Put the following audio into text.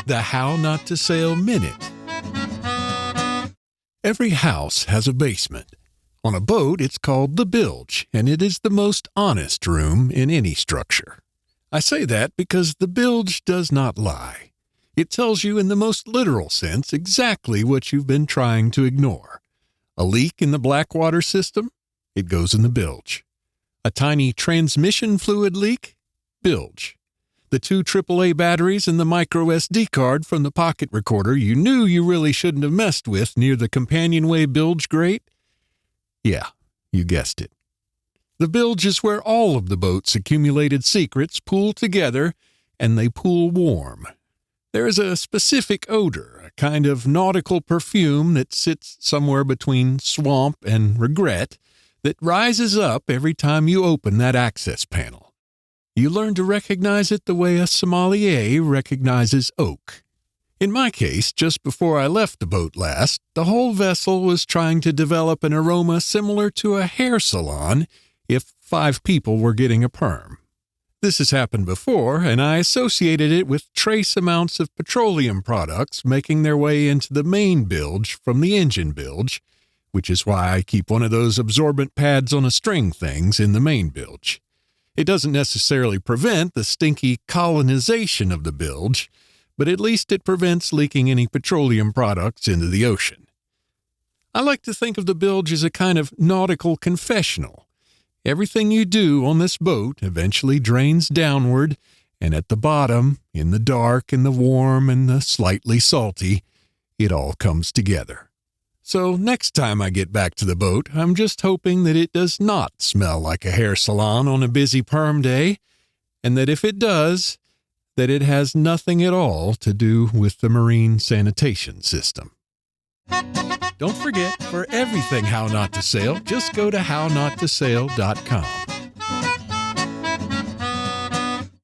The How Not to Sail Minute. Every house has a basement. On a boat, it's called the bilge, and it is the most honest room in any structure. I say that because the bilge does not lie. It tells you in the most literal sense exactly what you've been trying to ignore. A leak in the Blackwater system? It goes in the bilge. A tiny transmission fluid leak? Bilge. The 2 AAA batteries and the micro SD card from the pocket recorder you knew you really shouldn't have messed with near the companionway bilge grate? Yeah, you guessed it. The bilge is where all of the boat's accumulated secrets pool together, and they pool warm. There is a specific odor, a kind of nautical perfume that sits somewhere between swamp and regret, that rises up every time you open that access panel. You learn to recognize it the way a sommelier recognizes oak. In my case, just before I left the boat last, the whole vessel was trying to develop an aroma similar to a hair salon if 5 people were getting a perm. This has happened before, and I associated it with trace amounts of petroleum products making their way into the main bilge from the engine bilge, which is why I keep one of those absorbent pads on a string things in the main bilge. It doesn't necessarily prevent the stinky colonization of the bilge, but at least it prevents leaking any petroleum products into the ocean. I like to think of the bilge as a kind of nautical confessional. Everything you do on this boat eventually drains downward, and at the bottom, in the dark and the warm and the slightly salty, it all comes together. So next time I get back to the boat, I'm just hoping that it does not smell like a hair salon on a busy perm day, and that if it does, that it has nothing at all to do with the marine sanitation system. Don't forget, for everything How Not to Sail, just go to hownottosail.com.